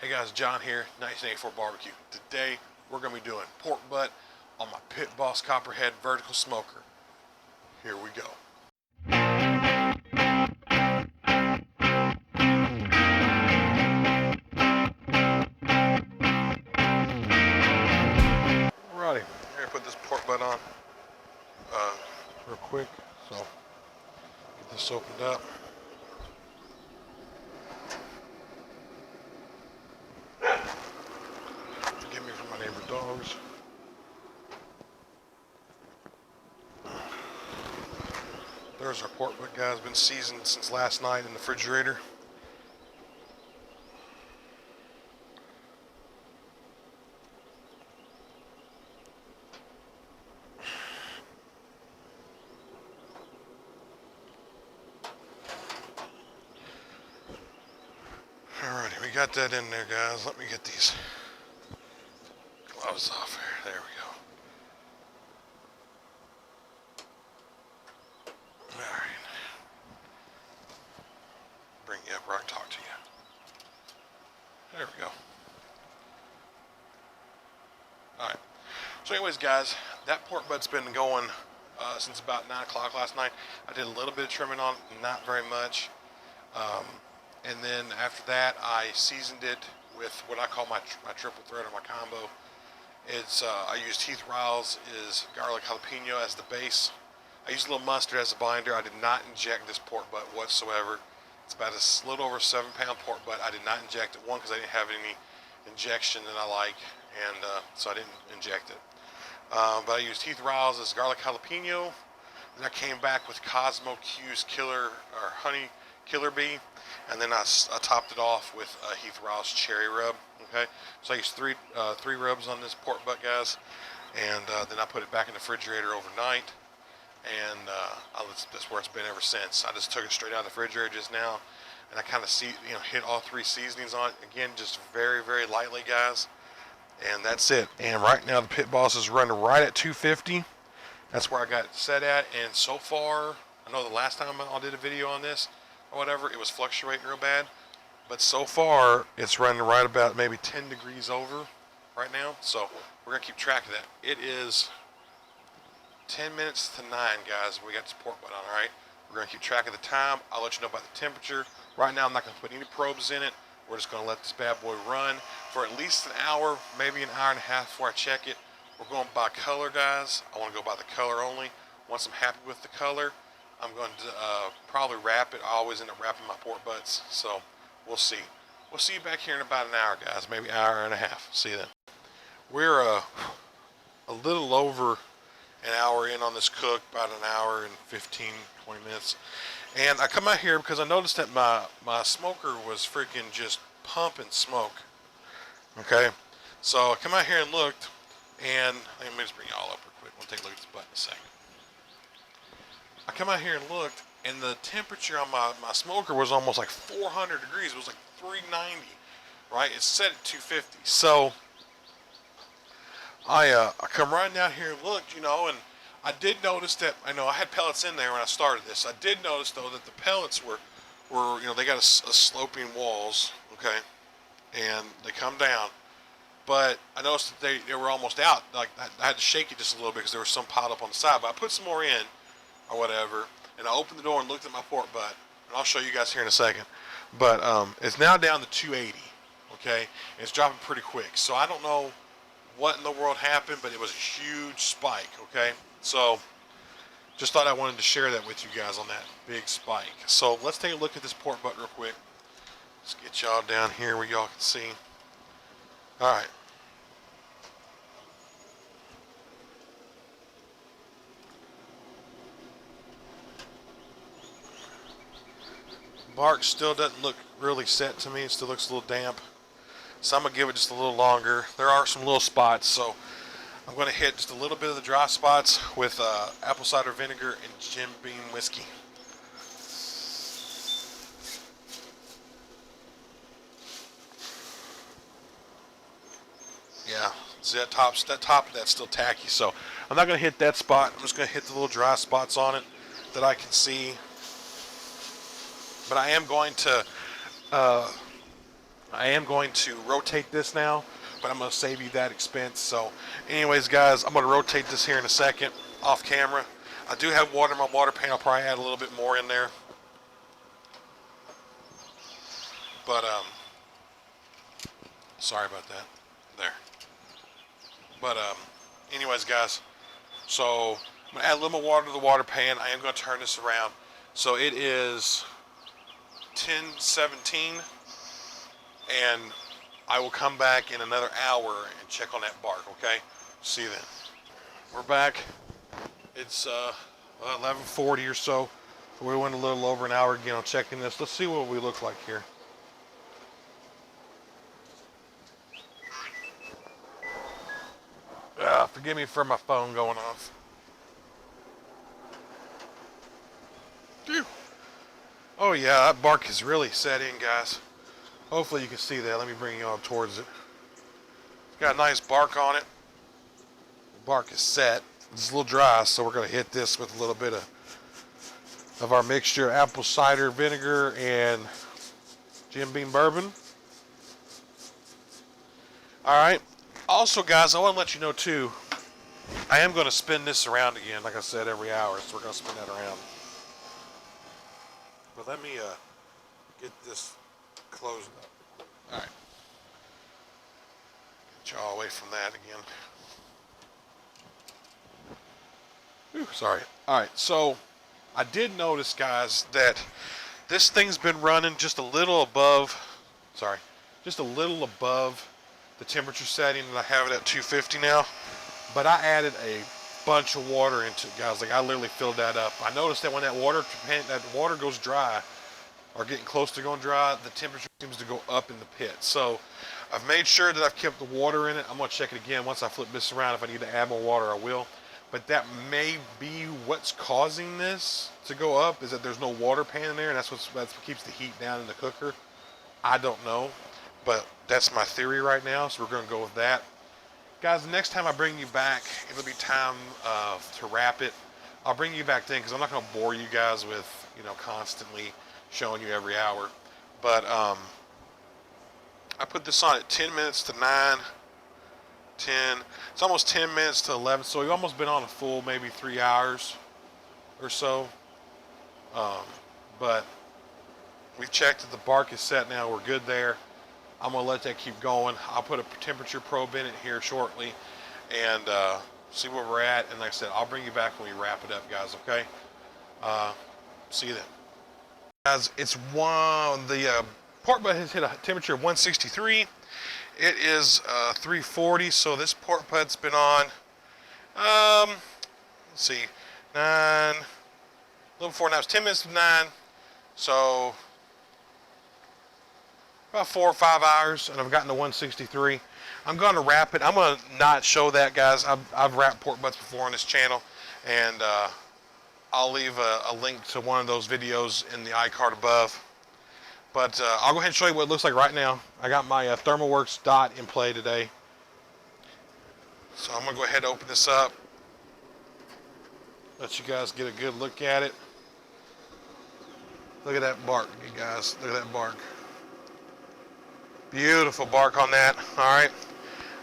Hey guys, John here, 1984 Barbecue. Today we're going to be doing pork butt on my Pit Boss Copperhead vertical smoker. Here we go. Alrighty, here I put this pork butt on real quick. So get this opened up. Forgive me for my neighbor dogs. There's our pork butt, guys. Been seasoned since last night in the refrigerator. Alrighty, we got that in there, guys. Let me get these gloves off here. There we go. Alright. Bring you up where I can talk to you. There we go. Alright. So anyways, guys, that pork butt's been going since about 9 o'clock last night. I did a little bit of trimming on it, not very much. And then after that, I seasoned it with what I call my triple threat or my combo. It's I used Heath riles, is garlic jalapeno as the base. I used a little mustard as a binder. I did not inject this pork butt whatsoever. It's about a little over 7 pound pork butt. I did not inject it, one, because I didn't have any injection that I like, and so I didn't inject it. But I used Heath riles as garlic jalapeno. Then I came back with Kosmo Q's Honey Bee, and then I topped it off with Heath riles cherry rub. Okay, so I used three rubs on this pork butt, guys, and then I put it back in the refrigerator overnight, and that's where it's been ever since. I just took it straight out of the refrigerator just now, and I kind of hit all 3 seasonings on it again, just very, very lightly, guys, and that's it. And right now the Pit Boss is running right at 250. That's where I got it set at, and so far, I know the last time I did a video on this or whatever, it was fluctuating real bad, but so far it's running right about maybe 10 degrees over right now, so we're gonna keep track of that. It is 10 minutes to 9, guys. We got this pork butt on. All right, we're gonna keep track of the time. I'll let you know about the temperature. Right now I'm not gonna put any probes in it. We're just gonna let this bad boy run for at least an hour, maybe an hour and a half before I check it. We're going by color, guys. I want to go by the color only. Once I'm happy with the color, I'm going to probably wrap it. I always end up wrapping my pork butts, so we'll see. We'll see you back here in about an hour, guys. Maybe an hour and a half. See you then. We're a little over an hour in on this cook, about an hour and 15, 20 minutes. And I come out here because I noticed that my smoker was freaking just pumping smoke. Okay, so I come out here and looked, and let me just bring you all up real quick. We'll take a look at this butt in a second. I come out here and looked, and the temperature on my smoker was almost like 400 degrees. It was like 390, right? It's set at 250. So I come right down here and looked, and I did notice that, I had pellets in there when I started this. I did notice, though, that the pellets were they got a sloping walls, okay, and they come down. But I noticed that they were almost out. Like, I had to shake it just a little bit because there was some piled up on the side. But I put some more in, or whatever, and I opened the door and looked at my pork butt, and I'll show you guys here in a second. But it's now down to 280, okay, and it's dropping pretty quick. So I don't know what in the world happened, but it was a huge spike, okay. So just thought I wanted to share that with you guys on that big spike. So let's take a look at this pork butt real quick. Let's get y'all down here where y'all can see. All right. Bark still doesn't look really set to me. It still looks a little damp. So I'm going to give it just a little longer. There are some little spots, so I'm going to hit just a little bit of the dry spots with apple cider vinegar and Jim Beam whiskey. Yeah, see that top of that's still tacky, so I'm not going to hit that spot. I'm just going to hit the little dry spots on it that I can see. But I am going to I am going to rotate this now, but I'm going to save you that expense. So anyways, guys, I'm going to rotate this here in a second off camera. I do have water in my water pan. I'll probably add a little bit more in there. But, sorry about that. There. But, anyways, guys, so I'm going to add a little more water to the water pan. I am going to turn this around. So it is 10:17, and I will come back in another hour and check on that bark, okay? See you then. We're back. It's 11:40 or so. We went a little over an hour again on checking this. Let's see what we look like here. Forgive me for my phone going off. Phew. Oh yeah, that bark is really set in, guys. Hopefully you can see that. Let me bring you on towards it. It's got a nice bark on it. The bark is set. It's a little dry, so we're going to hit this with a little bit of our mixture, apple cider vinegar and Jim Beam bourbon. Alright. Also, guys, I want to let you know, too, I am going to spin this around again, like I said, every hour, so we're going to spin that around. But let me get this closed up. Alright. Get y'all away from that again. Whew, sorry. Alright, so I did notice, guys, that this thing's been running just a little above, just a little above the temperature setting, and I have it at 250 now. But I added a bunch of water into it, guys. Like, I literally filled that up. I noticed that when that water goes dry, or getting close to going dry, the temperature seems to go up in the pit. So I've made sure that I've kept the water in it. I'm going to check it again once I flip this around. If I need to add more water, I will. But that may be what's causing this to go up, is that there's no water pan in there, and that's what keeps the heat down in the cooker. I don't know, but that's my theory right now, so we're going to go with that. Guys, the next time I bring you back, it'll be time to wrap it. I'll bring you back then, because I'm not going to bore you guys with, constantly showing you every hour. But I put this on at 10 minutes to 9, 10. It's almost 10 minutes to 11, so we've almost been on a full maybe 3 hours or so. But we've checked that the bark is set now. We're good there. I'm going to let that keep going. I'll put a temperature probe in it here shortly and see where we're at. And like I said, I'll bring you back when we wrap it up, guys, okay? See you then. Guys, it's the pork butt has hit a temperature of 163. It is 340, so this pork butt's been on, let's see, 9, a little before now, it's 10 minutes to 9, so about 4 or 5 hours, and I've gotten to 163. I'm going to wrap it. I'm going to not show that, guys. I've wrapped pork butts before on this channel, and I'll leave a link to one of those videos in the iCard above. But I'll go ahead and show you what it looks like right now. I got my ThermalWorks dot in play today. So I'm going to go ahead and open this up. Let you guys get a good look at it. Look at that bark, you guys. Look at that bark. Beautiful bark on that. Alright.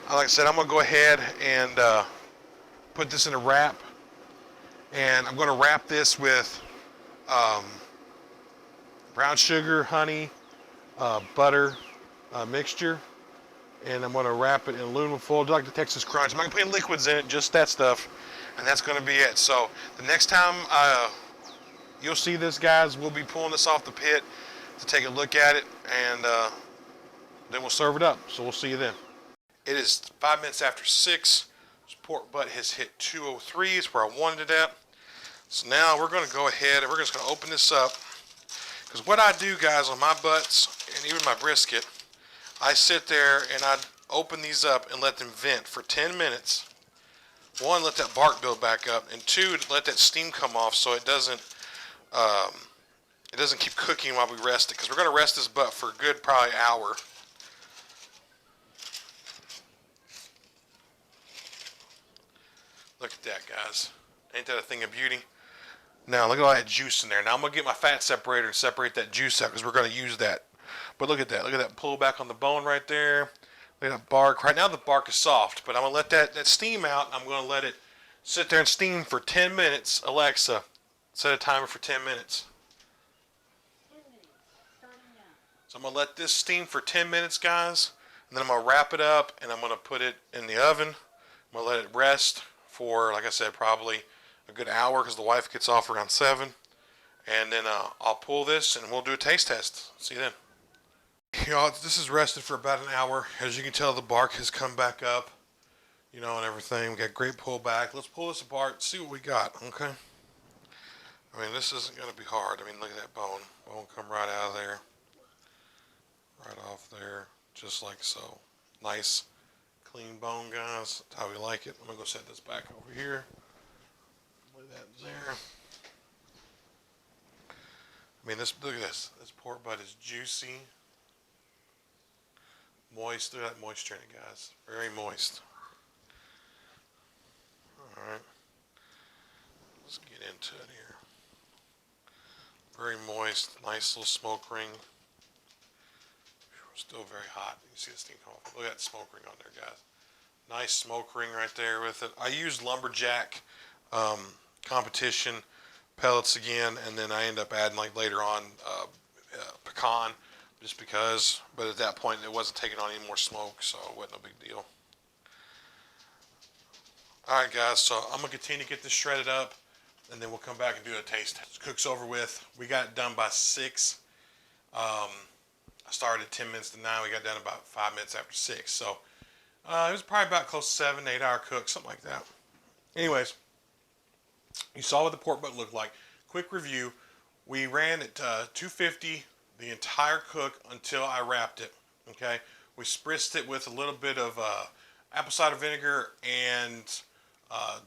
Like I said, I'm going to go ahead and put this in a wrap. And I'm going to wrap this with brown sugar, honey, butter mixture. And I'm going to wrap it in aluminum foil, just like the Texas Crunch. I'm not going to put any liquids in it, just that stuff. And that's going to be it. So the next time you'll see this, guys, we'll be pulling this off the pit to take a look at it. And then we'll serve it up. So we'll see you then. It is 5 minutes after 6. This pork butt has hit 203. Is where I wanted it at. So now we're going to go ahead and we're just going to open this up. Because what I do, guys, on my butts and even my brisket, I sit there and I open these up and let them vent for 10 minutes. One, let that bark build back up, and two, to let that steam come off so it doesn't keep cooking while we rest it. Because we're going to rest this butt for a good probably hour. Look at that, guys. Ain't that a thing of beauty? Now look at all that juice in there. Now I'm going to get my fat separator and separate that juice out because we're going to use that But look at that pull back on the bone right there. Look at that bark. Right now the bark is soft, but I'm gonna let that steam out. I'm gonna let it sit there and steam for 10 minutes. Alexa, set a timer for 10 minutes. 10 minutes, starting now. So I'm gonna let this steam for 10 minutes, guys, and then I'm gonna wrap it up and I'm gonna put it in the oven. I'm gonna let it rest for, like I said, probably a good hour because the wife gets off around 7. And then I'll pull this and we'll do a taste test. See you then. Y'all, this is rested for about an hour. As you can tell, the bark has come back up, you know, and everything. We got great pullback. Let's pull this apart, see what we got, okay? I mean, this isn't going to be hard. I mean, look at that bone. Bone come right out of there. Right off there, just like so. Nice, clean bone, guys. That's how we like it. I'm going to go set this back over here. Lay that there. I mean, look at this. This pork butt is juicy, moist. Look at that moisture in it, guys. Very moist. All right. Let's get into it here. Very moist. Nice little smoke ring. Still very hot. You can see the steam coming off. Look at that smoke ring on there, guys. Nice smoke ring right there with it. I used Lumberjack competition pellets again, and then I end up adding, like, later on pecan, just because, but at that point it wasn't taking on any more smoke, so it wasn't a big deal. Alright guys, so I'm going to continue to get this shredded up, and then we'll come back and do a taste. It cooks over with. We got it done by 6. I started at 10 minutes to 9. We got done about 5 minutes after 6, so it was probably about close to 7, 8 hour cook, something like that. Anyways, you saw what the pork butt looked like. Quick review. We ran at 250 the entire cook until I wrapped it. Okay. We spritzed it with a little bit of apple cider vinegar and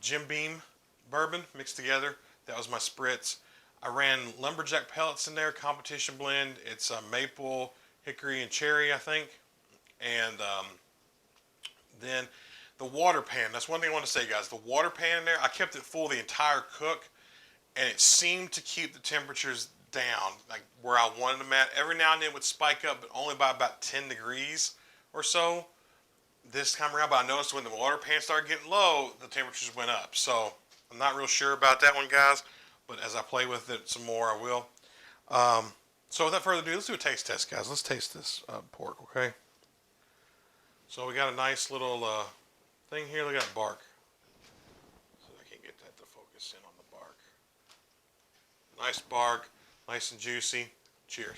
Jim Beam bourbon mixed together. That was my spritz. I ran Lumberjack pellets in there, competition blend. It's maple, hickory, and cherry, I think. And then the water pan, that's one thing I want to say, guys. The water pan in there, I kept it full the entire cook, and it seemed to keep the temperatures down, like where I wanted them at. Every now and then it would spike up, but only by about 10 degrees or so this time around. But I noticed when the water pan started getting low, the temperatures went up. So I'm not real sure about that one, guys, but as I play with it some more, I will. So without further ado, let's do a taste test, guys. Let's taste this pork, okay? So we got a nice little thing here. Look at that bark. So I can't get that to focus in on the bark. Nice bark, nice and juicy. Cheers.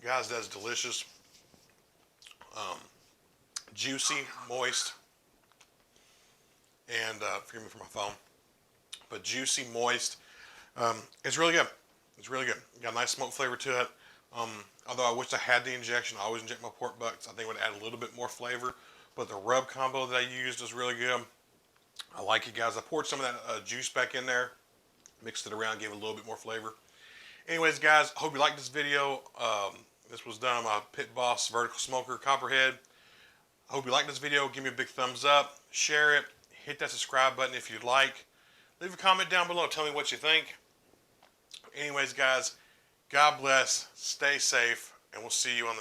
Guys, that's delicious. Juicy, moist, and forgive me for my phone, but juicy, moist. It's really good. It's really good. Got a nice smoke flavor to it. Although I wish I had the injection. I always inject my pork butts. I think it would add a little bit more flavor. But the rub combo that I used is really good. I like it, guys. I poured some of that juice back in there, mixed it around, gave it a little bit more flavor. Anyways, guys, hope you liked this video. This was done on my Pit Boss vertical smoker Copperhead. I hope you liked this video. Give me a big thumbs up, share it, hit that subscribe button if you'd like. Leave a comment down below. Tell me what you think. Anyways, guys, God bless. Stay safe, and we'll see you on the